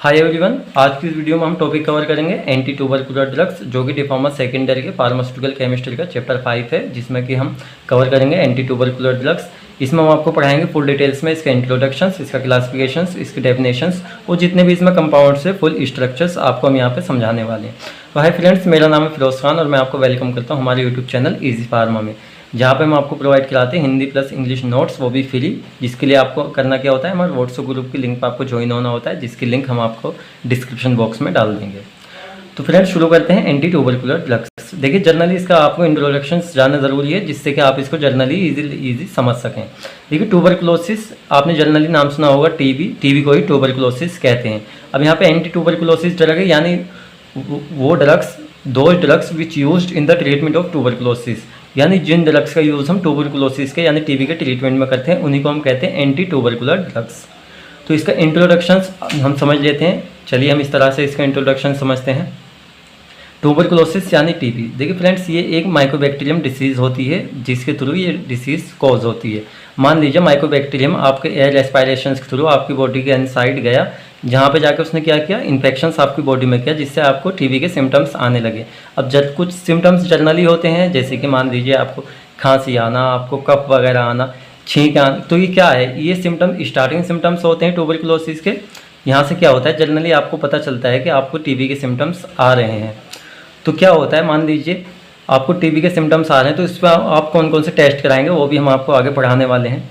Hi everyone, आज की इस वीडियो में हम टॉपिक कवर करेंगे एंटी ट्यूबरकुलर ड्रग्स, जो कि डिप्लोमा सेकेंड ईयर के फार्मास्यूटिकल केमिस्ट्री का चैप्टर 5 है, जिसमें कि हम कवर करेंगे एंटी ट्यूबरकुलर ड्रग्स। इसमें हम आपको पढ़ाएंगे फुल डिटेल्स में इसका इंट्रोडक्शंस, इसका क्लासिफिकेशंस, इसके डेफिनेशंस और जितने भी इसमें कंपाउंड्स है फुल स्ट्रक्चर्स आपको हम यहाँ पे समझाने वाले हैं। तो हाय फ्रेंड्स, मेरा नाम है फिरोज खान और मैं आपको वेलकम करता हूँ हमारे यूट्यूब चैनल ईजी फार्मा में, जहाँ पे हम आपको प्रोवाइड कराते हैं हिंदी प्लस इंग्लिश नोट्स, वो भी फ्री। जिसके लिए आपको करना क्या होता है, हमारे व्हाट्सएप ग्रुप की लिंक पर आपको ज्वाइन होना होता है, जिसकी लिंक हम आपको डिस्क्रिप्शन बॉक्स में डाल देंगे। तो फ्रेंड्स शुरू करते हैं एंटी ट्यूबरकुलर ड्रग्स। देखिए, जर्नली इसका आपको इंट्रोडक्शन जानना ज़रूरी है, जिससे कि आप इसको जर्नली इजी समझ सकें। देखिए, ट्यूबरकुलोसिस आपने जर्नली नाम सुना होगा, टीबी को ही ट्यूबरकुलोसिस कहते हैं। अब यहाँ पे एंटी ट्यूबरकुलोसिस ड्रग है, यानी वो ड्रग्स, दो drugs which used in the treatment of tuberculosis, यानी जिन ड्रग्स का यूज़ हम ट्यूबरकुलोसिस के यानी टीबी के ट्रीटमेंट में करते हैं, उन्हीं को हम कहते हैं एंटी ट्यूबरकुलर ड्रग्स। तो इसका इंट्रोडक्शन हम समझ लेते हैं। चलिए हम इस तरह से इसका इंट्रोडक्शन समझते हैं। ट्यूबरकुलोसिस यानी टीबी, देखिए फ्रेंड्स, ये एक माइकोबैक्टीरियम डिसीज़ होती है, जिसके थ्रू ये डिसीज़ कॉज होती है। मान लीजिए माइकोबैक्टीरियम आपके एयर रेस्पायरेशन के थ्रू आपकी बॉडी के इनसाइड गया, जहाँ पे जाकर उसने क्या किया, इन्फेक्शंस आपकी बॉडी में किया, जिससे आपको टीबी के सिम्टम्स आने लगे। अब जब कुछ सिम्टम्स जनरली होते हैं, जैसे कि मान लीजिए आपको खांसी आना, आपको कफ वगैरह आना, छींक आना, तो ये क्या है, ये सिम्टम स्टार्टिंग सिम्टम्स होते हैं ट्यूबरकुलोसिस के। यहाँ से क्या होता है, जनरली आपको पता चलता है कि आपको टीबी के सिम्टम्स आ रहे हैं। तो क्या होता है, मान लीजिए आपको टीबी के सिम्टम्स आ रहे हैं, तो इस पर आप कौन कौन से टेस्ट कराएंगे वो भी हम आपको आगे पढ़ाने वाले हैं।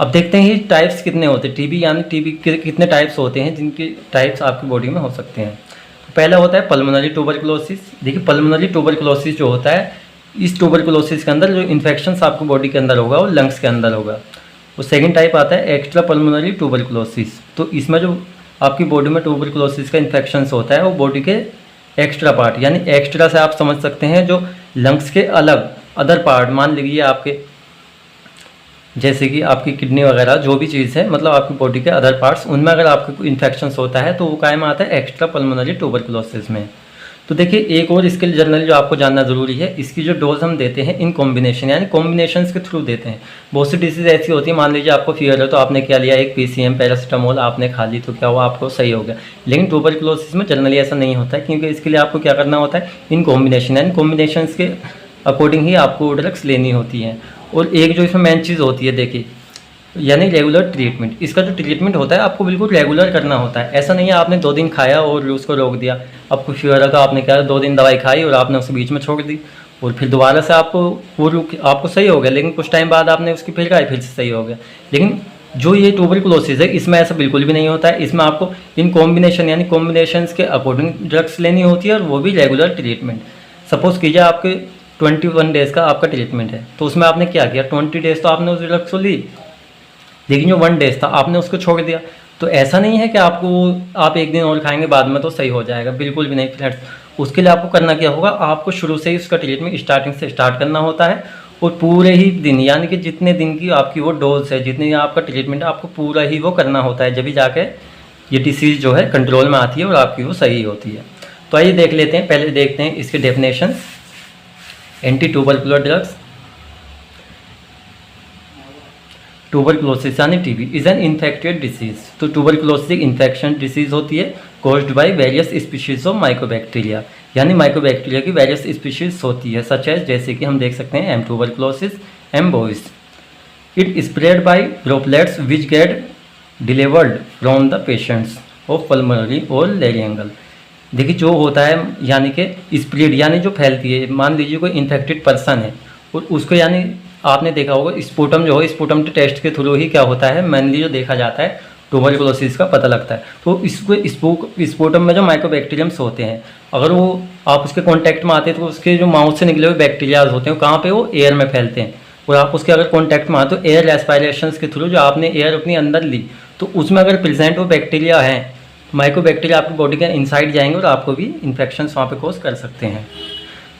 अब देखते हैं ये टाइप्स कितने होते हैं, टीबी यानी टीबी के कितने टाइप्स होते हैं, जिनके टाइप्स आपकी बॉडी में हो सकते हैं। तो पहला होता है पल्मोनरी ट्यूबरकुलोसिस। देखिए, पल्मोनरी ट्यूबरकुलोसिस जो होता है, इस ट्यूबरकुलोसिस के अंदर जो इन्फेक्शंस आपकी बॉडी के अंदर होगा वो लंग्स के अंदर होगा। और सेकेंड टाइप आता है एक्स्ट्रा पल्मोनरी ट्यूबरकुलोसिस। तो इसमें जो आपकी बॉडी में ट्यूबरकुलोसिस का इन्फेक्शंस होता है वो बॉडी के एक्स्ट्रा पार्ट, यानी एक्स्ट्रा से आप समझ सकते हैं जो लंग्स के अलग अदर पार्ट, मान लीजिए आपके जैसे कि आपकी किडनी वगैरह जो भी चीज़ है, मतलब आपकी बॉडी के अदर पार्ट्स, उनमें अगर आपको इन्फेक्शंस होता है तो वो काय में आता है एक्स्ट्रा पल्मोनरी ट्यूबरकुलोसिस में। तो देखिए, एक और इसके जनरली जो आपको जानना ज़रूरी है, इसकी जो डोज हम देते हैं इन कॉम्बिनेशन, यानी कॉम्बिनेशंस के थ्रू देते हैं। बहुत सी डिसीज़ ऐसी होती है, मान लीजिए आपको फीवर है तो आपने क्या लिया, एक पीसीएम पैरासीटामोल आपने खा ली, तो क्या हुआ, आपको सही हो गया। लेकिन ट्यूबरकुलोसिस में जनरली ऐसा नहीं होता है, क्योंकि इसके लिए आपको क्या करना होता है, इन कॉम्बिनेशन, यानी कॉम्बिनेशंस के अकॉर्डिंग ही आपको ड्रग्स लेनी होती हैं। और एक जो इसमें मेन चीज़ होती है, देखिए, यानी रेगुलर ट्रीटमेंट। इसका जो ट्रीटमेंट होता है आपको बिल्कुल रेगुलर करना होता है। ऐसा नहीं है आपने 2 दिन खाया और उसको रोक दिया। अब कुछ फीवर है तो आपने क्या 2 दिन दवाई खाई और आपने उसे बीच में छोड़ दी, और फिर दोबारा से आपको सही हो गया, लेकिन कुछ टाइम बाद आपने उसकी फिर खाई, फिर से सही हो गया। लेकिन जो ये ट्यूबरकुलोसिस है, इसमें ऐसा बिल्कुल भी नहीं होता है। इसमें आपको इन कॉम्बिनेशन यानी कॉम्बिनेशंस के अकॉर्डिंग ड्रग्स लेनी होती है, और वो भी रेगुलर ट्रीटमेंट। सपोज कीजिए आपके 21 डेज़ का आपका ट्रीटमेंट है, तो उसमें आपने क्या किया, 20 डेज़ तो आपने उस ड्रग्स को ली, लेकिन जो 1 डेज था आपने उसको छोड़ दिया। तो ऐसा नहीं है कि आप एक दिन और खाएंगे बाद में तो सही हो जाएगा, बिल्कुल भी नहीं फ्रेंड्स। उसके लिए आपको करना क्या होगा, आपको शुरू से ही उसका ट्रीटमेंट स्टार्टिंग से स्टार्ट करना होता है, और पूरे ही दिन, यानी कि जितने दिन की आपकी वो डोज है, जितने आपका ट्रीटमेंट है, आपको पूरा ही वो करना होता है, जब भी जाके ये डिसीज़ जो है कंट्रोल में आती है और आपकी वो सही होती है। तो आइए देख लेते हैं, पहले देखते हैं इसके definition. Anti tubercular drugs, tuberculosis यानी TB is an infected disease. तो ट्यूबरकुलोसिस एक इन्फेक्शन डिसीज होती है, caused by various species of mycobacteria, यानी माइकोबैक्टीरिया की वेरियस स्पीशीज होती है, सच एज, जैसे कि हम देख सकते हैं M tuberculosis, M bovis. It spread by droplets which get delivered from the patients of pulmonary और लेरिंगल। देखिए, जो होता है यानी कि स्प्रेड यानी जो फैलती है, मान लीजिए कोई इन्फेक्टेड पर्सन है और उसको, यानी आपने देखा होगा स्पूटम जो है, स्पूटम टेस्ट के थ्रू ही क्या होता है, मेनली जो देखा जाता है ट्यूबरकुलोसिस का पता लगता है। तो इसको स्पूटम में जो माइकोबैक्टीरियम्स होते हैं, अगर वो आप उसके कांटेक्ट में आते हैं तो उसके जो माउथ से निकले हुए बैक्टीरियाज होते हैं कहाँ पे, वो एयर में फैलते हैं। और आप उसके अगर कांटेक्ट में आते हो एयर रेस्पायरेशंस के थ्रू, जो आपने एयर अपनी अंदर ली, तो उसमें अगर प्रेजेंट वो बैक्टीरिया हैं, माइकोबैक्टीरिया आपकी बॉडी के इनसाइड जाएंगे और आपको भी इन्फेक्शन वहाँ पे कॉज कर सकते हैं।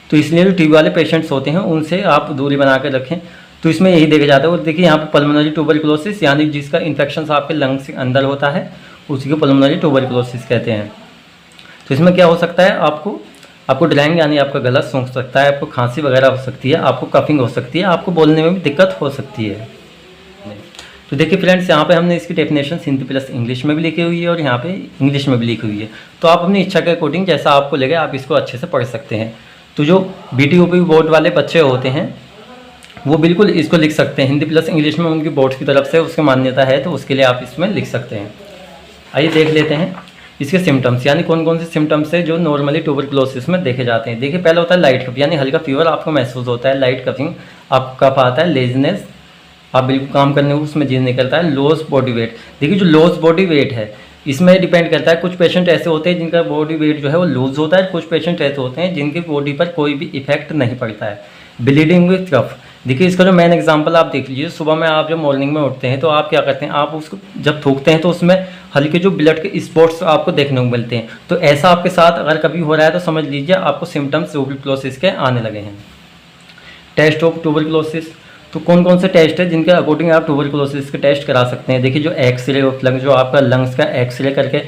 तो इसलिए जो टीबी वाले पेशेंट्स होते हैं उनसे आप दूरी बना कर रखें। तो इसमें यही देखा जाता है। और देखिए, यहाँ पे पल्मोनरी ट्यूबरकुलोसिस यानी जिसका इन्फेक्शन आपके लंग्स के अंदर होता है, उसी को पल्मोनरी ट्यूबरकुलोसिस कहते हैं। तो इसमें क्या हो सकता है, आपको ड्राइंग यानी आपका गला सूख सकता है, आपको खांसी वगैरह हो सकती है, आपको कफिंग हो सकती है, आपको बोलने में भी दिक्कत हो सकती है। तो देखिए फ्रेंड्स, यहाँ पे हमने इसकी डेफिनेशन हिंदी प्लस इंग्लिश में भी लिखी हुई है और यहाँ पे इंग्लिश में भी लिखी हुई है। तो आप अपनी इच्छा के अकॉर्डिंग जैसा आपको लगे आप इसको अच्छे से पढ़ सकते हैं। तो जो BTOP बोर्ड वाले बच्चे होते हैं वो बिल्कुल इसको लिख सकते हैं, हिंदी प्लस इंग्लिश में उनकी बोर्ड की तरफ से उसकी मान्यता है, तो उसके लिए आप इसमें लिख सकते हैं। आइए देख लेते हैं इसके सिम्टम्स, यानी कौन कौन से सिम्टम्स है जो नॉर्मली ट्यूबरकुलोसिस में देखे जाते हैं। देखिए पहला होता है लाइट कफ, यानी हल्का फीवर आपको महसूस होता है, लाइट कफिंग, आपको कफ आता है, लेजीनेस, आप बिल्कुल काम करने को उसमें जीव निकलता है, लॉस बॉडी वेट। देखिए जो लॉस बॉडी वेट है इसमें डिपेंड करता है, कुछ पेशेंट ऐसे होते हैं जिनका बॉडी वेट जो है वो लूज होता है, कुछ पेशेंट ऐसे होते हैं जिनकी बॉडी पर कोई भी इफेक्ट नहीं पड़ता है। ब्लीडिंग विथ कफ, देखिए इसका जो मेन एग्जांपल आप देख लीजिए, सुबह में आप जब मॉर्निंग में उठते हैं तो आप क्या करते हैं, आप उसको जब थूकते हैं तो उसमें हल्के जो ब्लड के स्पॉट्स आपको देखने को मिलते हैं। तो ऐसा आपके साथ अगर कभी हो रहा है तो समझ लीजिए आपको सिम्टम्स ट्यूबरकुलोसिस के आने लगे हैं। टेस्ट ऑफ ट्यूबरकुलोसिस, तो कौन कौन से टेस्ट है जिनके अकॉर्डिंग आप ट्यूबरकुलोसिस के टेस्ट करा सकते हैं। देखिए जो एक्सरे ऑफ लंग्स, जो आपका लंग्स का एक्सरे करके,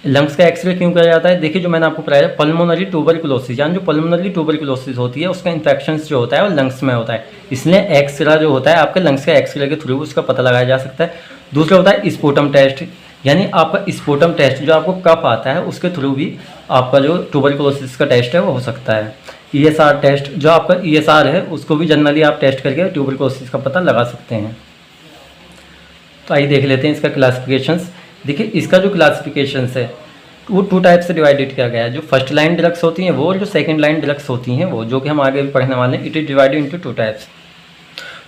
लंग्स का एक्सरे क्यों किया जाता है, देखिए जो मैंने आपको बताया पल्मोनरी ट्यूबरकुलोसिस, यानी जो पल्मोनरी ट्यूबरकुलोसिस होती है उसका इन्फेक्शन जो होता है वो लंग्स में होता है, इसलिए एक्सरे जो होता है आपके लंग्स का एक्सरे के थ्रू उसका पता लगाया जा सकता है। दूसरा होता है स्पुटम टेस्ट, यानी आपका स्पुटम टेस्ट जो आपको कफ आता है उसके थ्रू भी आपका जो ट्यूबरकुलोसिस का टेस्ट है वो हो सकता है। ESR टेस्ट, जो आपका ESR है उसको भी जनरली आप टेस्ट करके ट्यूबरकुलोसिस का पता लगा सकते हैं। तो आइए देख लेते हैं इसका क्लासिफिकेशंस। देखिए इसका जो क्लासिफिकेशंस है वो 2 टाइप से डिवाइडेड किया गया है, जो फर्स्ट लाइन ड्रग्स होती हैं वो और जो सेकंड लाइन ड्रग्स होती हैं वो, जो कि हम आगे भी पढ़ने वाले हैं। It is divided into 2 types.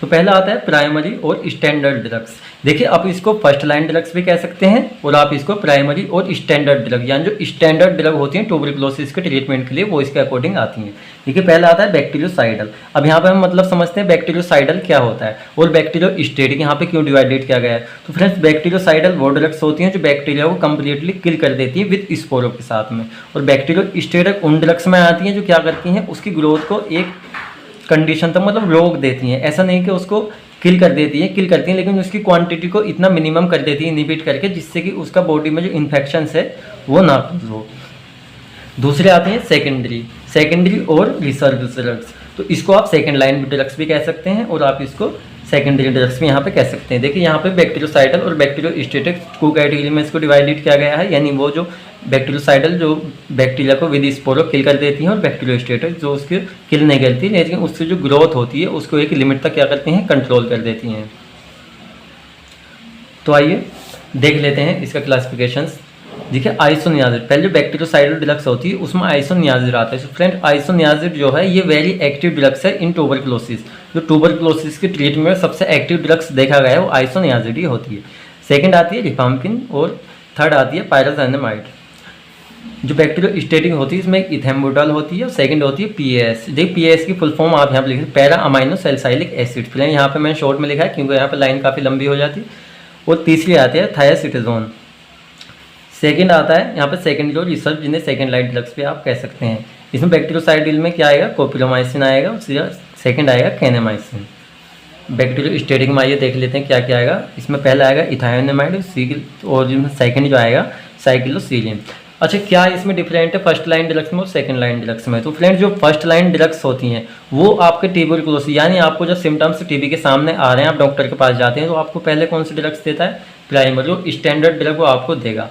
तो पहला आता है प्राइमरी और स्टैंडर्ड ड्रग्स। देखिए आप इसको फर्स्ट लाइन ड्रग्स भी कह सकते हैं और आप इसको प्राइमरी और स्टैंडर्ड ड्रग, यानी जो स्टैंडर्ड ड्रग होती हैं ट्यूबरकुलोसिस के ट्रीटमेंट के लिए वो इसके अकॉर्डिंग आती हैं। देखिए पहला आता है बैक्टीरियोसाइडल। अब यहाँ पे हम मतलब समझते हैं बैक्टीरियोसाइडल क्या होता है और बैक्टीरियोस्टेटिक यहाँ पे क्यों डिवाइडेड किया गया है। तो फ्रेंड्स बैक्टीरियोसाइडल वो ड्रग्स होती हैं जो बैक्टीरिया को कंप्लीटली किल कर देती है विद स्पोरो के साथ में, और बैक्टीरियोस्टेटिक उन ड्रग्स में आती हैं जो क्या करती हैं उसकी ग्रोथ को एक कंडीशन तक मतलब रोक देती हैं। ऐसा नहीं कि उसको किल कर देती है, किल करती हैं लेकिन उसकी क्वांटिटी को इतना मिनिमम कर देती है इनहिबिट करके, जिससे कि उसका बॉडी में जो इन्फेक्शंस है वो ना हो। दूसरे आते हैं सेकेंडरी और रिसर्व ड्रग्स। तो इसको आप सेकेंड लाइन ड्रग्स भी कह सकते हैं और आप इसको सेकेंडरी ड्रग्स भी यहाँ पे कह सकते हैं। देखिए यहाँ पे बैक्टीरियोसाइडल और बैक्टीरियोस्टेटिक 2 कैटेगरी में इसको डिवाइडेड किया गया है, यानी वो जो बैक्टीरियोसाइडल जो बैक्टीरिया को विद स्पोरो किल कर देती हैं और बैक्टीरियोस्टेटिक जो उसके किल नहीं करती लेकिन उसकी जो ग्रोथ होती है उसको एक लिमिट तक क्या करती हैं, कंट्रोल कर देती हैं। तो आइए देख लेते हैं इसका क्लासिफिकेशंस। देखिए आइसोनियाजिड, पहले जो बैक्टीरियोसाइडल ड्रग्स होती है उसमें आइसोनियाजिड आता है। फ्रेंड आइसोनियाजिड जो है ये वेरी एक्टिव ड्रग्स है इन ट्यूबरकुलोसिस। जो ट्यूबरकुलोसिस के ट्रीटमेंट में सबसे एक्टिव ड्रग्स देखा गया है वो आइसोनियाजिड ही होती है। सेकंड आती है रिफाम्पिन और थर्ड आती है पायराज़ाइनामाइड। जो बैक्टीरियोस्टेटिक होती है इसमें इथेम्बुटाल होती है और सेकंड होती है PAS। देखिए PAS की फुल फॉर्म आप यहाँ पे लिखें पैरा अमाइनो सैलिसाइलिक एसिड, फिलहाल यहाँ पे मैंने शॉर्ट में लिखा है क्योंकि यहाँ पे लाइन काफ़ी लंबी हो जाती है। और तीसरी आती है थायासिटाजोन। सेकंड आता है यहाँ पे सेकंड जो रिसर्च, जिन्हें सेकंड लाइन ड्रग्स भी आप कह सकते हैं। इसमें बैक्टीरियोसाइडिल में क्या आएगा, कोपिलोमाइसिन आएगा, उससे सेकंड आएगा कैनेमाइसिन। बैक्टीरियोस्टेटिक में आइए देख लेते हैं क्या क्या आएगा। इसमें पहला आएगा इथायोनामाइड और सेकंड जो आएगा साइक्लोसीलिन। अच्छा क्या इसमें डिफरेंट है फर्स्ट लाइन ड्रग्स में और सेकंड लाइन ड्रग्स में। तो फ्रेंड जो फर्स्ट लाइन ड्रग्स होती हैं वो आपके ट्यूबरकुलोसिस, यानी आपको जब सिम्टम्स टीबी के सामने आ रहे हैं आप डॉक्टर के पास जाते हैं तो आपको पहले कौन से ड्रग्स देता है, प्राइमरी जो स्टैंडर्ड ड्रग वो आपको देगा।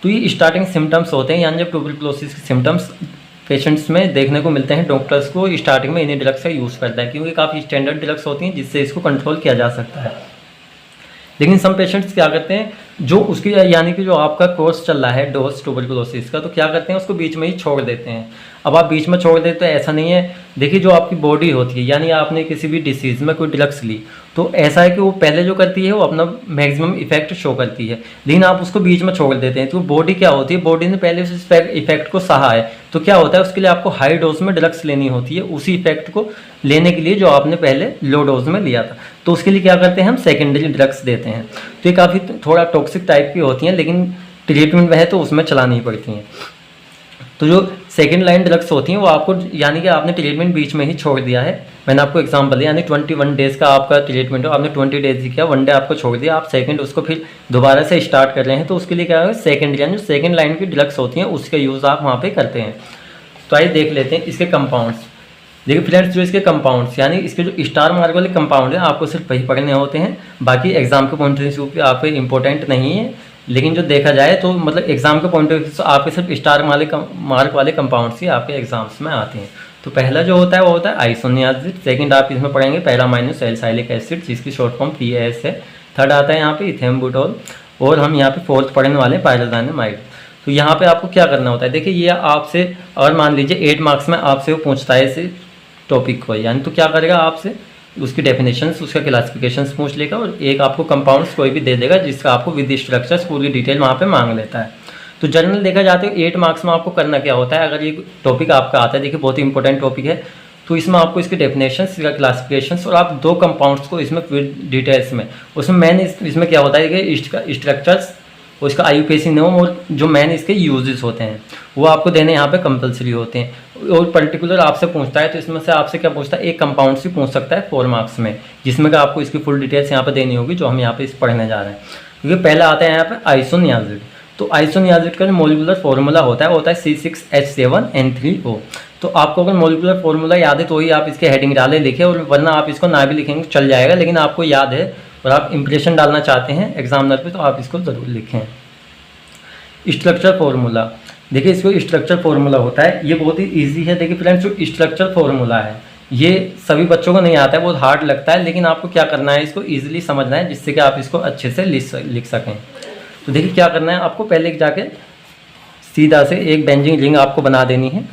तो ये स्टार्टिंग सिम्टम्स होते हैं, यानी जब ट्यूबरकुलोसिस के सिम्टम्स पेशेंट्स में देखने को मिलते हैं डॉक्टर्स को स्टार्टिंग में इन्हीं ड्रग्स का यूज़ करता है क्योंकि काफ़ी स्टैंडर्ड ड्रग्स होती हैं जिससे इसको कंट्रोल किया जा सकता है। लेकिन सम पेशेंट्स क्या करते हैं, जो उसकी यानी कि जो आपका कोर्स चल रहा है डोज ट्यूबरकुलोसिस का, तो क्या करते हैं उसको बीच में ही छोड़ देते हैं। अब आप बीच में छोड़ देते हैं ऐसा नहीं है। देखिए जो आपकी बॉडी होती है, यानी आपने किसी भी डिसीज़ में कोई ड्रग्स ली तो ऐसा है कि वो पहले जो करती है वो अपना मैक्सिमम इफेक्ट शो करती है, लेकिन आप उसको बीच में छोड़ देते हैं तो बॉडी क्या होती है, बॉडी ने पहले उस इफेक्ट को सहा है तो क्या होता है उसके लिए आपको हाई डोज में ड्रग्स लेनी होती है उसी इफेक्ट को लेने के लिए जो आपने पहले लो डोज में लिया था। तो उसके लिए क्या करते हैं हम सेकेंडरी ड्रग्स देते हैं। तो ये काफ़ी थोड़ा टॉक्सिक टाइप की होती हैं लेकिन ट्रीटमेंट में है तो उसमें चलानी पड़ती हैं। तो जो सेकंड लाइन ड्रग्स होती हैं वो आपको, यानी कि आपने ट्रीटमेंट बीच में ही छोड़ दिया है, मैंने आपको एग्जांपल दिया, यानी 21 डेज़ का आपका ट्रीटमेंट हो, आपने 20 डेज ही किया, 1 डे आपको छोड़ दिया, आप सेकंड उसको फिर दोबारा से स्टार्ट कर रहे हैं तो उसके लिए क्या है सेकंड, यानी जो सेकंड लाइन की ड्रग्स होती हैं उसका यूज़ आप वहाँ पे करते हैं। तो आइए देख लेते हैं इसके कंपाउंड्स। देखिए फ्रेंड्स, जो इसके कंपाउंड्स यानी इसके जो स्टार मार्क वाले कंपाउंड हैं आपको सिर्फ वही पढ़ने होते हैं, बाकी एग्जाम के पॉइंट ऑफ व्यू पे आप इंपॉर्टेंट नहीं है। लेकिन जो देखा जाए तो मतलब एग्जाम के पॉइंट ऑफ व्यू से आपके सिर्फ स्टार मार्क वाले कंपाउंड्स ही आपके एग्जाम्स में आते हैं। तो पहला जो होता है वो होता है आइसोनियाजिड, सेकंड आप इसमें पढ़ेंगे पैरामाइनो सैलिसाइलिक एसिड जिसकी शॉर्ट फॉर्म PAS है, थर्ड आता है यहाँ पे इथेम्बुटोल, और हम यहाँ पे फोर्थ पढ़ने वाले हैं पायरोजानिमाइड। तो यहाँ पे आपको क्या करना होता है, देखिए ये आपसे अगर मान लीजिए 8 मार्क्स में आपसे वो पूछता है इस टॉपिक को, यानी तो क्या करेगा आपसे उसकी डेफिनेशंस, उसका क्लासिफिकेशंस पूछ लेगा और एक आपको कंपाउंड्स कोई भी दे देगा जिसका आपको विद स्ट्रक्चर्स पूरी डिटेल वहाँ पे मांग लेता है। तो जनरल देखा जाते है 8 मार्क्स में आपको करना क्या होता है, अगर ये टॉपिक आपका आता है, देखिए बहुत ही इंपॉर्टेंट टॉपिक है, तो इसमें आपको इसके डेफिनेशंस, क्लासिफिकेशंस और आप 2 कंपाउंड्स को इसमें विद डिटेल्स में, उसमें मेन इसमें क्या होता है कि इसका स्ट्रक्चर्स और इसका IUPAC नेम और जो मेन इसके यूजेस होते हैं वो आपको देने यहाँ पे कंपलसरी होते हैं। और पर्टिकुलर आपसे पूछता है तो इसमें से आपसे क्या पूछता है, एक कंपाउंड से पूछ सकता है 4 मार्क्स में, जिसमें का आपको इसकी फुल डिटेल्स यहाँ पे देनी होगी जो हम यहाँ पे इस पढ़ने जा रहे हैं। क्योंकि पहला आता है यहाँ पे आइसोनियाजिड। तो आइसोनियाजिड का जो मोलिकुलर फार्मूला होता है वो होता है C6H7N3O। तो आपको अगर मोलिकुलर फार्मूला याद है तो ही आप इसके हेडिंग डालें लिखें, और वरना आप इसको ना भी लिखेंगे चल जाएगा, लेकिन आपको याद है और आप इंप्रेशन डालना चाहते हैं एग्जामिनर पे तो आप इसको ज़रूर लिखें। स्ट्रक्चर फार्मूला, देखिए इसको स्ट्रक्चर फार्मूला होता है, ये बहुत ही इजी है। देखिए फ्रेंड्स, जो स्ट्रक्चर फार्मूला है ये सभी बच्चों को नहीं आता है, बहुत हार्ड लगता है, लेकिन आपको क्या करना है, इसको ईजिली समझना है जिससे कि आप इसको अच्छे से लिख सकें। तो देखिए क्या करना है, आपको पहले जाके सीधा से एक बेंजीन रिंग आपको बना देनी है।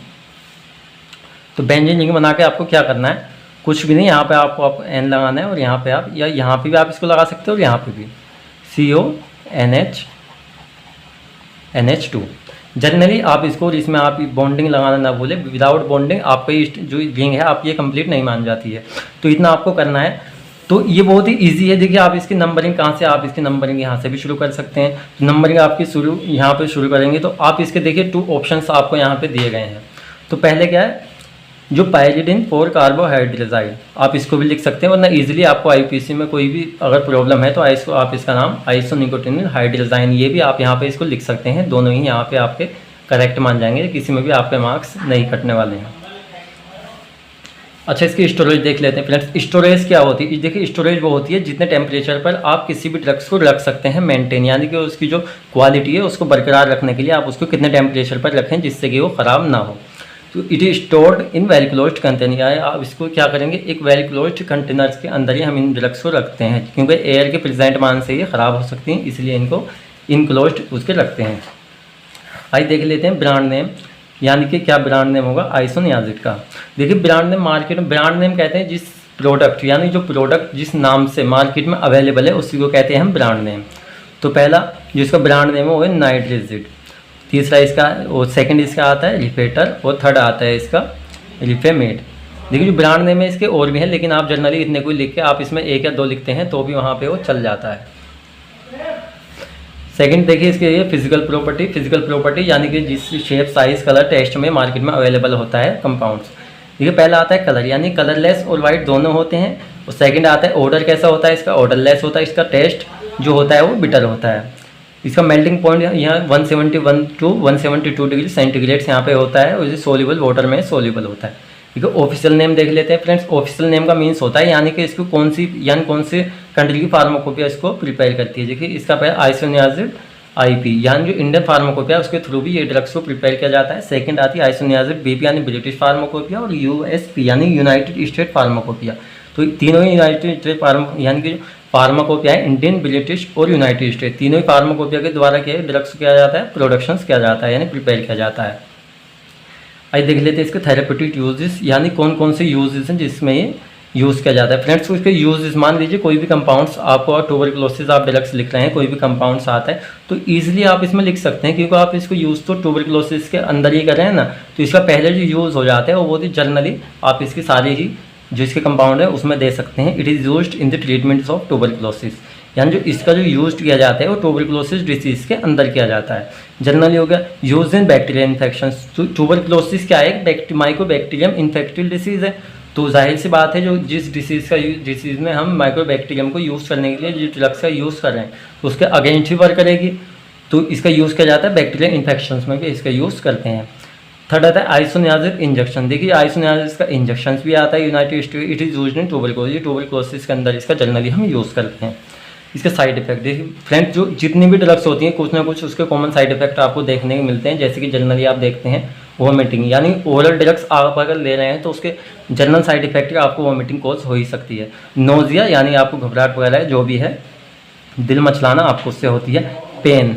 तो बेंजीन रिंग बना के आपको क्या करना है, कुछ भी नहीं, यहाँ पे आपको N लगाना है और यहाँ पे आप, या यहाँ पे भी आप इसको लगा सकते हो और यहाँ पे भी CONH2। जनरली आप इसको, इसमें आप बॉन्डिंग लगाना ना भूले, विदाउट बॉन्डिंग आपकी जो रिंग है आप ये कंप्लीट नहीं मान जाती है। तो इतना आपको करना है। तो ये बहुत ही इजी है। देखिए आप इसकी नंबरिंग कहाँ से, आप इसकी नंबरिंग यहाँ से भी शुरू कर सकते हैं। तो नंबरिंग आपकी शुरू यहाँ पे शुरू करेंगे तो आप इसके देखिए 2 ऑप्शंस आपको यहाँ पे दिए गए हैं। तो पहले क्या है, जो पायरिडिन 4 कार्बोहाइड्रेजाइड, आप इसको भी लिख सकते हैं, वरना इजीली आपको IUPAC में कोई भी अगर प्रॉब्लम है तो आप इसका नाम आइसोनिकोटिनिल हाइड्रोजाइन, ये भी आप यहाँ पे इसको लिख सकते हैं। दोनों ही यहाँ पे आपके करेक्ट मान जाएंगे, किसी में भी आपके मार्क्स नहीं कटने वाले हैं। अच्छा, इसकी स्टोरेज देख लेते हैं फ्रेंड्स। स्टोरेज क्या होती है, देखिए स्टोरेज वो होती है जितने टेम्परेचर पर आप किसी भी ड्रग्स को रख सकते हैं मेंटेन, यानी कि उसकी जो क्वालिटी है उसको बरकरार रखने के लिए आप उसको कितने टेम्परेचर पर रखें जिससे कि वो ख़राब ना हो। तो it is stored in well closed container, आप इसको क्या करेंगे, एक वेल क्लोज्ड कंटेनर्स के अंदर ही हम इन ड्रग्स को रखते हैं, क्योंकि एयर के प्रेजेंट मान से ये ख़राब हो सकती हैं, इसलिए इनको इनक्लोज्ड उसके रखते हैं। आइए देख लेते हैं ब्रांड नेम, यानी कि क्या ब्रांड नेम होगा आइसोनियाजिड का। देखिए ब्रांड नेम, मार्केट में ब्रांड नेम कहते हैं जिस प्रोडक्ट, यानी जो प्रोडक्ट जिस नाम से मार्केट में अवेलेबल है उसी को कहते हैं हम ब्रांड नेम। तो पहला जो इसका ब्रांड नेम है वो है नाइट्रिजिड, तीसरा इसका, और सेकंड इसका आता है रिफेटर, और थर्ड आता है इसका रिफेमेड। देखिए जो ब्रांड नेम है इसके और भी है, लेकिन आप जनरली इतने को लिख के आप इसमें 1 या 2 लिखते हैं तो भी वहाँ पे वो चल जाता है। सेकंड देखिए इसके ये फिजिकल प्रॉपर्टी यानी कि जिस शेप, साइज, कलर टेस्ट में मार्केट में अवेलेबल होता है कंपाउंड्स। देखिए पहला आता है कलर, यानी कलरलेस और वाइट दोनों होते हैं। और सेकंड आता है ऑर्डर, कैसा होता है इसका, ऑर्डरलेस होता है। इसका टेस्ट जो होता है वो बिटर होता है। इसका मेल्टिंग पॉइंट यहाँ 171 टू 172 डिग्री सेंटीग्रेड यहाँ पे होता है, और ये सोल्यूबल वाटर में सोल्यूबल होता है। ठीक है, ऑफिशियल नेम देख लेते हैं फ्रेंड्स। ऑफिशियल नेम का मीन्स होता है यानी कि इसको कौन सी कंट्री की फार्माकोपिया इसको प्रिपेयर करती है। देखिए इसका पहले आइसोनियाजिड IP, यानी जो इंडियन फार्माकोपिया उसके थ्रू भी ये ड्रग्स को प्रिपेयर किया जाता है। सेकंड आती है आइसोनियाजिड BP यानी ब्रिटिश फार्माकोपिया, और USP यानी यूनाइटेड स्टेट फार्माकोपिया। तो तीनों ही यूनाइटेड स्टेट यानी कि फार्माकोपिया है, इंडियन, ब्रिटिश और यूनाइटेड स्टेट, तीनों ही फार्माकोपिया के द्वारा क्या ड्रग्स किया जाता है, प्रोडक्शन किया जाता है, यानी प्रिपेयर किया जाता है। आइए देख लेते हैं इसके थेरेपेटिक यूजेस, यानी कौन कौन से यूजेस हैं जिसमें ये यूज़ किया जाता है। फ्रेंड्स इसके यूजेस, मान लीजिए कोई भी कंपाउंड्स आपको ट्यूबरकुलोसिस आप ड्रग्स लिख रहे हैं, कोई भी कंपाउंड्स आता है तो ईजिली आप इसमें लिख सकते हैं, क्योंकि आप इसको यूज़ तो ट्यूबरकुलोसिस के अंदर ही कर रहे हैं ना, तो इसका पहले जो यूज़ हो जाता है वो बहुत ही जनरली आप इसकी सारी ही जो इसके कंपाउंड है उसमें दे सकते हैं। It is used in the treatment of tuberculosis, यानी जो इसका जो यूज किया जाता है वो ट्यूबरकुलोसिस डिसीज़ के अंदर किया जाता है। जनरली हो गया यूज इन बैक्टीरियल इन्फेक्शंस। तो ट्यूबरकुलोसिस क्या है, माइक्रोबैक्टीरियम इन्फेक्टिव डिसीज़ है। तो जाहिर सी बात है जो जिस डिसीज़ में हम माइक्रोबैक्टीरियम को यूज़ करने के लिए जो ड्रग्स का यूज़ कर रहे हैं तो उसके अगेंस्ट ही वर्क करेगी। तो इसका यूज़ किया जाता है बैक्टीरियल इन्फेक्शंस में भी इसका यूज़ करते हैं। थर्ड आता है आइसोनियाजिक इंजेक्शन। देखिए आइसोनियाजिस का इंजेक्शन भी आता है United state, it is used in tuberculosis, tuberculosis के अंदर इसका जनरली हम यूज़ करते हैं। इसके साइड इफेक्ट देखिए फ्रेंड्स, जो जितनी भी ड्रग्स होती हैं कुछ ना कुछ उसके कॉमन साइड इफेक्ट आपको देखने को मिलते हैं, जैसे कि जनरली आप देखते हैं वॉमिटिंग, यानी ओरल ड्रग्स आप अगर ले रहे हैं तो उसके जनरल साइड इफेक्ट आपको वॉमिटिंग कॉज हो ही सकती है। नोजिया यानी आपको घबराहट वगैरह जो भी है, दिल मचलाना आपको उससे होती है। पेन,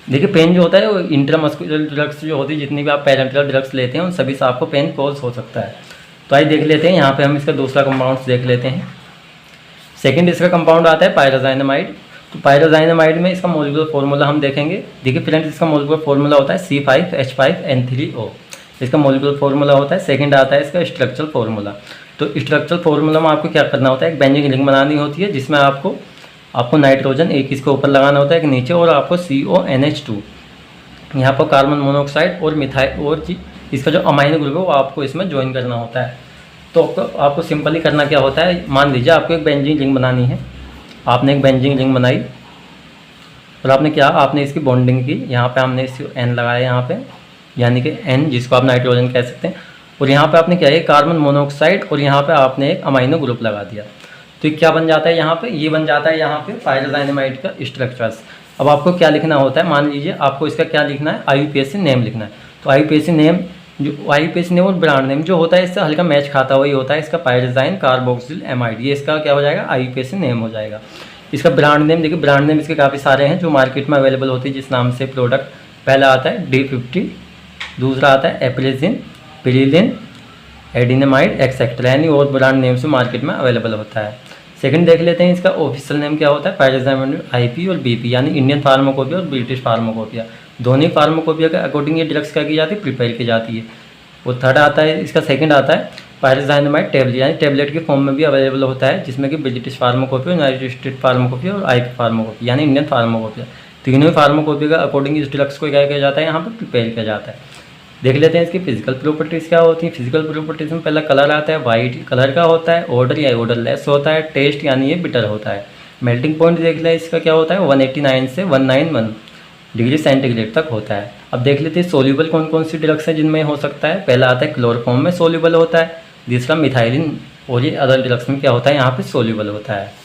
देखिए पेन जो होता है वो इंट्रामस्कुलर ड्रग्स जो होती है, जितनी भी आप पैरेंटल ड्रग्स लेते हैं उन सभी से आपको पेन कॉज हो सकता है। तो आइए देख लेते हैं, यहाँ पे हम इसका दूसरा कंपाउंड्स देख लेते हैं। सेकंड इसका कंपाउंड आता है पायराजाइनामाइड। तो पायराजाइनामाइड में इसका मॉलिक्यूलर फार्मूला हम देखेंगे। देखिए फ्रेंड्स, इसका मॉलिक्यूलर फार्मूला होता है C5H5N3O, इसका मॉलिक्यूलर फार्मूला होता है। सेकंड आता है इसका स्ट्रक्चरल फार्मूला। तो स्ट्रक्चरल फार्मूला में आपको क्या करना होता है, एक बेंजीन रिंग बनानी होती है जिसमें आपको नाइट्रोजन एक इसके ऊपर लगाना होता है, एक नीचे, और आपको CONH2 यहाँ पर कार्बन मोनोऑक्साइड और मिथाइल और इसका जो अमाइनो ग्रुप है वो आपको इसमें ज्वाइन करना होता है। तो आपको सिंपली करना क्या होता है, मान लीजिए आपको एक बेंजीन रिंग बनानी है, आपने एक बेंजीन रिंग बनाई और आपने इसकी बॉन्डिंग की, यहाँ पे हमने इसको N लगाया यहाँ पे, यानी कि N जिसको आप नाइट्रोजन कह सकते हैं, और यहाँ पे आपने क्या है कार्बन मोनोऑक्साइड और यहाँ पे आपने एक अमाइनो ग्रुप लगा दिया। तो ये क्या बन जाता है यहाँ पे, ये बन जाता है यहाँ पे पायराजाइनामाइड का स्ट्रक्चर्स। अब आपको क्या लिखना होता है, मान लीजिए आपको इसका क्या लिखना है, IUPAC नेम लिखना है। तो IUPAC नेम, जो IUPAC नेम और ब्रांड नेम जो होता है इससे हल्का मैच खाता हुआ ही होता है, इसका पायराजाइन कार्बोक्सिल एमाइड, ये इसका क्या हो जाएगा, IUPAC नेम हो जाएगा। इसका ब्रांड नेम, देखिए ब्रांड नेम इसके काफ़ी सारे हैं जो मार्केट में अवेलेबल होती है जिस नाम से प्रोडक्ट। पहला आता है D50, दूसरा आता है एप्रिलिन, पिरिलिन, एडिनामाइड एक्सेट्रा, यानी और ब्रांड नेम से मार्केट में अवेलेबल होता है। सेकंड देख लेते हैं, इसका ऑफिशियल नेम क्या होता है, पायराजाइनामाइड IP और BP, यानी इंडियन फार्माकोपिया और ब्रिटिश फार्माकोपिया, दोनों ही फार्माकोपिया के अकॉर्डिंग ये ड्रग्स क्या की जाती है, प्रिपेयर की जाती है। वो थर्ड आता है, इसका सेकंड आता है पायराजाइनामाइड टेबलेट, यानी टेबलेट के फॉर्म में भी अवेलेबल होता है, जिसमें कि British pharmacopoeia, United state pharmacopoeia और IP फार्माकोपिया, यानी इंडियन फार्माकोपिया, तीनों ही फार्माकोपिया का अकॉर्डिंग इस ड्रग्स को क्या किया जाता है, यहाँ पर प्रिपेयर किया जाता है। देख लेते हैं इसकी फिजिकल प्रॉपर्टीज़ क्या होती हैं। फिजिकल प्रॉपर्टीज़ में पहला कलर आता है, वाइट कलर का होता है, ऑर्डर या ऑर्डरलेस होता है, टेस्ट यानी ये बिटर होता है। मेल्टिंग पॉइंट देख लें इसका क्या होता है, 189 से 191 डिग्री सेंटीग्रेड तक होता है। अब देख लेते हैं सोल्यूबल कौन कौन सी ड्रग्स हैं जिनमें हो सकता है। पहला आता है क्लोरोफॉर्म में सोल्यूबल होता है, दूसरा मिथाइलिन, और ये अदर ड्रग्स में क्या होता है, यहाँ पे सोल्यूबल होता है।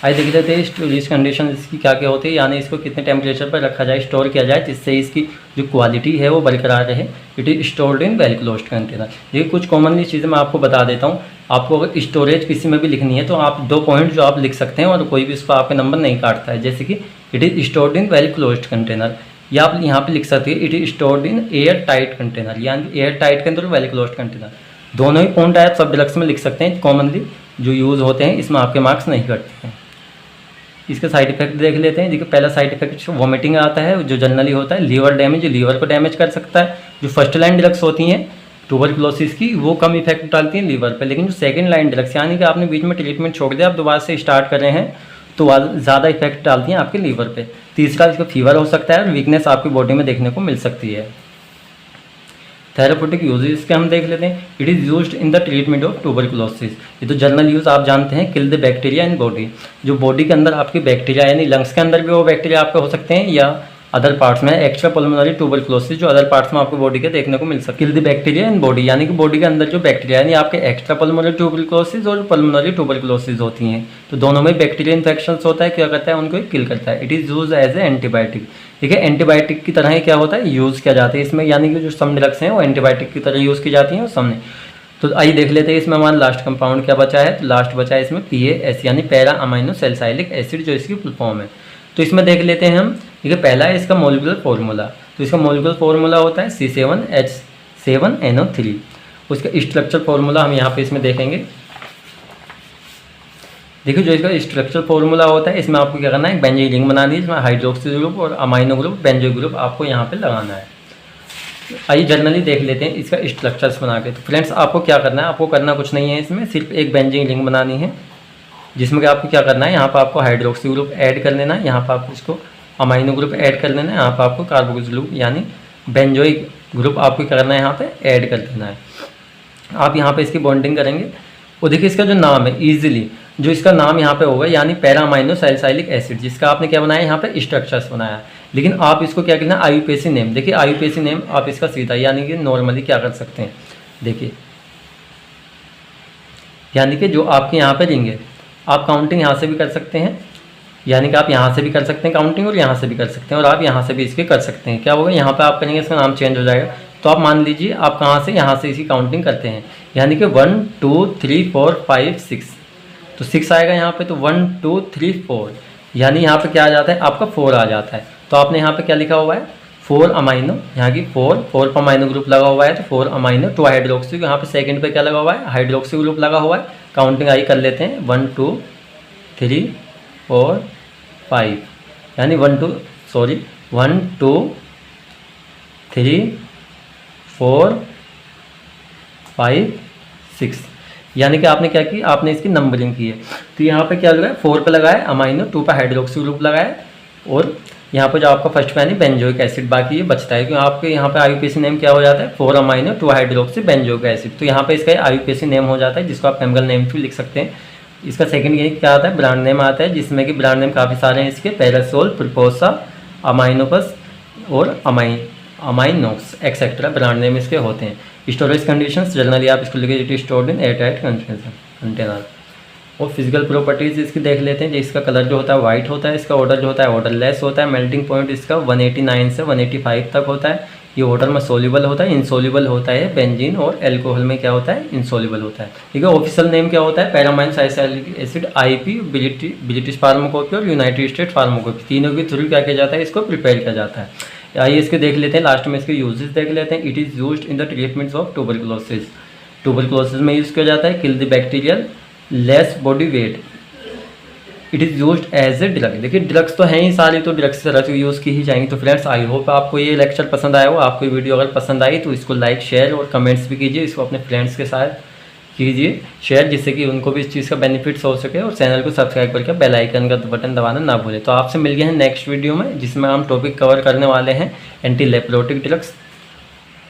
आइए देख लेते हैं स्टोरेज कंडीशन इसकी क्या क्या होती है, यानी इसको कितने टेम्परेचर पर रखा जाए, स्टोर किया जाए, जिससे इसकी जो क्वालिटी है वो बरकरार रहे। It is stored in well closed container. ये कुछ कॉमनली चीज़ें मैं आपको बता देता हूँ। आपको अगर स्टोरेज किसी में भी लिखनी है तो आप 2 पॉइंट जो आप लिख सकते हैं और कोई भी उस पर आपके नंबर नहीं काटता है, जैसे कि it is stored in well closed container, या आप यहाँ पे लिख सकते हैं it is stored in air tight container, यानी एयर टाइट के अंदर वेल क्लोज्ड कंटेनर। दोनों ही पॉइंट आप सब ड्रग्स में लिख सकते हैं, कॉमनली जो यूज़ होते हैं, इसमें आपके मार्क्स नहीं कटते हैं। इसके साइड इफेक्ट देख लेते हैं। देखिए पहला साइड इफेक्ट वॉमिटिंग आता है, जो जनरली होता है। लीवर डैमेज, लीवर को डैमेज कर सकता है। जो फर्स्ट लाइन ड्रग्स होती हैं ट्यूबरकुलोसिस की, वो कम इफेक्ट डालती हैं लीवर पे, लेकिन जो सेकंड लाइन ड्रग्स, यानी कि आपने बीच में ट्रीटमेंट छोड़ दिया, आप दोबारा से स्टार्ट कर रहे हैं, तो ज़्यादा इफेक्ट डालती हैं आपके लीवर पे। तीसरा, इसका फीवर हो सकता है और वीकनेस आपकी बॉडी में देखने को मिल सकती है। थेराप्यूटिक यूजेस के हम देख लेते हैं। It is used in the treatment of tuberculosis. ये तो जनरल यूज़ आप जानते हैं, kill the bacteria in body. जो बॉडी के अंदर आपकी बैक्टीरिया, यानी लंग्स के अंदर भी वो बैक्टीरिया आपके हो सकते हैं, या अदर पार्ट्स में एक्स्ट्रा पल्मोनरी ट्यूबरकुलोसिस जो अदर पार्ट्स में आपको बॉडी के देखने को मिल सकती है। Kill the bacteria in body, यानी कि बॉडी के अंदर जो बैक्टीरिया, यानी आपके एक्स्ट्रा पल्मोनरी ट्यूबरकुलोसिस और पल्मोनरी ट्यूबरकुलोसिस होती हैं, तो दोनों में बैक्टीरिया इन्फेक्शन होता है, क्या करता है, उनको किल करता है। It is use as a antibiotic. ठीक है, एंटीबायोटिक की तरह ही क्या होता है, यूज़ किया जाता है इसमें, यानी कि जो सम ड्रग्स हैं वो एंटीबायोटिक की तरह यूज़ की जाती हैं और सामने। तो आइए देख लेते हैं इसमें हमारा लास्ट कंपाउंड क्या बचा है। तो लास्ट बचा है इसमें PAS, यानी पैरा अमाइनो सैलिसाइलिक एसिड, जो इसकी फुल फॉर्म है। तो इसमें देख लेते हैं हम। ठीक है, पहला है इसका मॉलिक्यूलर फार्मूला। तो इसका मॉलिक्यूलर फार्मूला होता है C7H7NO3। उसका स्ट्रक्चर फार्मूला हम यहाँ पे इसमें देखेंगे। देखिए जो इसका स्ट्रक्चर फार्मूला होता है, इसमें आपको क्या करना है, बेंजीन रिंग बनानी है, इसमें हाइड्रोक्सी ग्रुप और अमाइनो ग्रुप, बेंजो ग्रुप आपको यहाँ पे लगाना है। आइए जनरली देख लेते हैं इसका स्ट्रक्चर्स बना के। तो फ्रेंड्स आपको क्या करना है, आपको करना कुछ नहीं है, इसमें सिर्फ एक बेंजीन रिंग बनानी है, जिसमें कि आपको क्या करना है, यहाँ पर आपको हाइड्रोक्सी ग्रुप ऐड कर लेना है, यहाँ पर आपको इसको अमाइनो ग्रुप ऐड कर लेना है, यहाँ पर आपको कार्बोक्सिल ग्रुप यानी बेंजोइक ग्रुप आपको क्या करना है, यहाँ पे ऐड कर देना है। आप यहाँ पे इसकी बॉन्डिंग करेंगे और देखिए इसका जो नाम है, ईजिली जो इसका नाम यहाँ पे होगा, यानी पैरा अमाइनो सैलिसाइलिक एसिड, जिसका आपने क्या बनाया, यहाँ पे स्ट्रक्चर्स बनाया। लेकिन आप इसको क्या करना, IUPAC नेम, देखिए IUPAC नेम आप इसका सीधा यानी कि नॉर्मली क्या कर सकते हैं, देखिए यानी कि जो आपके यहाँ पे रिंग आप काउंटिंग यहाँ से भी कर सकते हैं, यानी कि आप यहाँ से भी कर सकते हैं काउंटिंग और यहाँ से भी कर सकते हैं, और आप यहाँ से भी इसके कर सकते हैं। क्या होगा, यहाँ पे आप करेंगे इसका नाम चेंज हो जाएगा। तो आप मान लीजिए आप कहाँ से, यहाँ से इसकी काउंटिंग करते हैं, यानी कि 1 2 3 4 5 6, तो 6 आएगा यहाँ पे, तो 1 2 3 4, यानी यहाँ पे क्या आ जाता है आपका 4 आ जाता है। तो आपने यहाँ पे क्या लिखा हुआ है, 4 अमाइनो, यहाँ की 4 पर अमाइनो ग्रुप लगा हुआ है, तो 4 अमाइनो 2 हाइड्रोक्सी, यहाँ पे सेकंड पे क्या लगा हुआ है, हाइड्रोक्सी ग्रुप लगा हुआ है। काउंटिंग आई कर लेते हैं, 1 2 3 4 5, यानी 1 2 3 4 5 6, यानी कि आपने क्या की, आपने इसकी नंबरिंग की है। तो यहाँ पे क्या लगा है, 4 पे लगा है अमाइनो, 2 पे हाइड्रोक्सी ग्रुप लगा है, और यहाँ पे जो आपका फर्स्ट पे यानी बेंजोइक एसिड, बाकी ये बचता है क्योंकि आपके यहाँ पे IUPAC नेम क्या हो जाता है, 4 अमाइनो 2 हाइड्रोक्सी बेंजोइक एसिड। तो यहाँ पे इसका IUPAC नेम हो जाता है, जिसको आप केमिकल नेम भी लिख सकते हैं। इसका सेकंड ये क्या आता है, ब्रांड नेम आता है, जिसमें कि ब्रांड नेम काफ़ी सारे हैं इसके, पैरासोल, प्रोपोसा, अमाइनोपस और अमाइनोक्स एक्सेट्रा ब्रांड नेम इसके होते हैं। स्टोरेज कंडीशंस जनरली आप इसको लिखे, it is stored in airtight container. और फिजिकल प्रॉपर्टीज़ इसकी देख लेते हैं। इसका कलर जो होता है वाइट होता है, इसका ऑर्डर जो होता है ऑर्डरलेस होता है, मेल्टिंग पॉइंट इसका 189 से 185 तक होता है। ये वाटर में सोल्यूबल होता है, इनसोल्यूबल होता है, बेंजीन और एल्कोहल में क्या होता है, इनसोल्यूबल होता है। ठीक है, ऑफिशियल नेम क्या होता है, पैरामाइन साइलिसिलिक एसिड IP, ब्रिटिश फार्माकोपी और यूनाइटेड स्टेट फार्माकोपी, तीनों के थ्रू क्या किया जाता है, इसको प्रिपेयर किया जाता है। आइए इसके देख लेते हैं, लास्ट में इसके यूजेस देख लेते हैं। It is used in the treatments of tuberculosis, tuberculosis में यूज़ किया जाता है। Kill the bacterial, less body weight, it is used as a drug. देखिए ड्रग्स तो हैं ही सारी, तो ड्रग्स की तरह से यूज़ की ही जाएंगी। तो फ्रेंड्स आई होप आपको ये लेक्चर पसंद आया हो। आपको ये वीडियो अगर पसंद आई तो इसको लाइक, शेयर और कमेंट्स भी कीजिए। इसको अपने फ्रेंड्स के साथ कीजिए शेयर, जिससे कि उनको भी इस चीज़ का बेनिफिट्स हो सके, और चैनल को सब्सक्राइब करके बेल आइकन का बटन दबाना ना भूलें। तो आपसे मिल गए हैं नेक्स्ट वीडियो में, जिसमें हम टॉपिक कवर करने वाले हैं एंटी लेप्रोटिक ड्रग्स।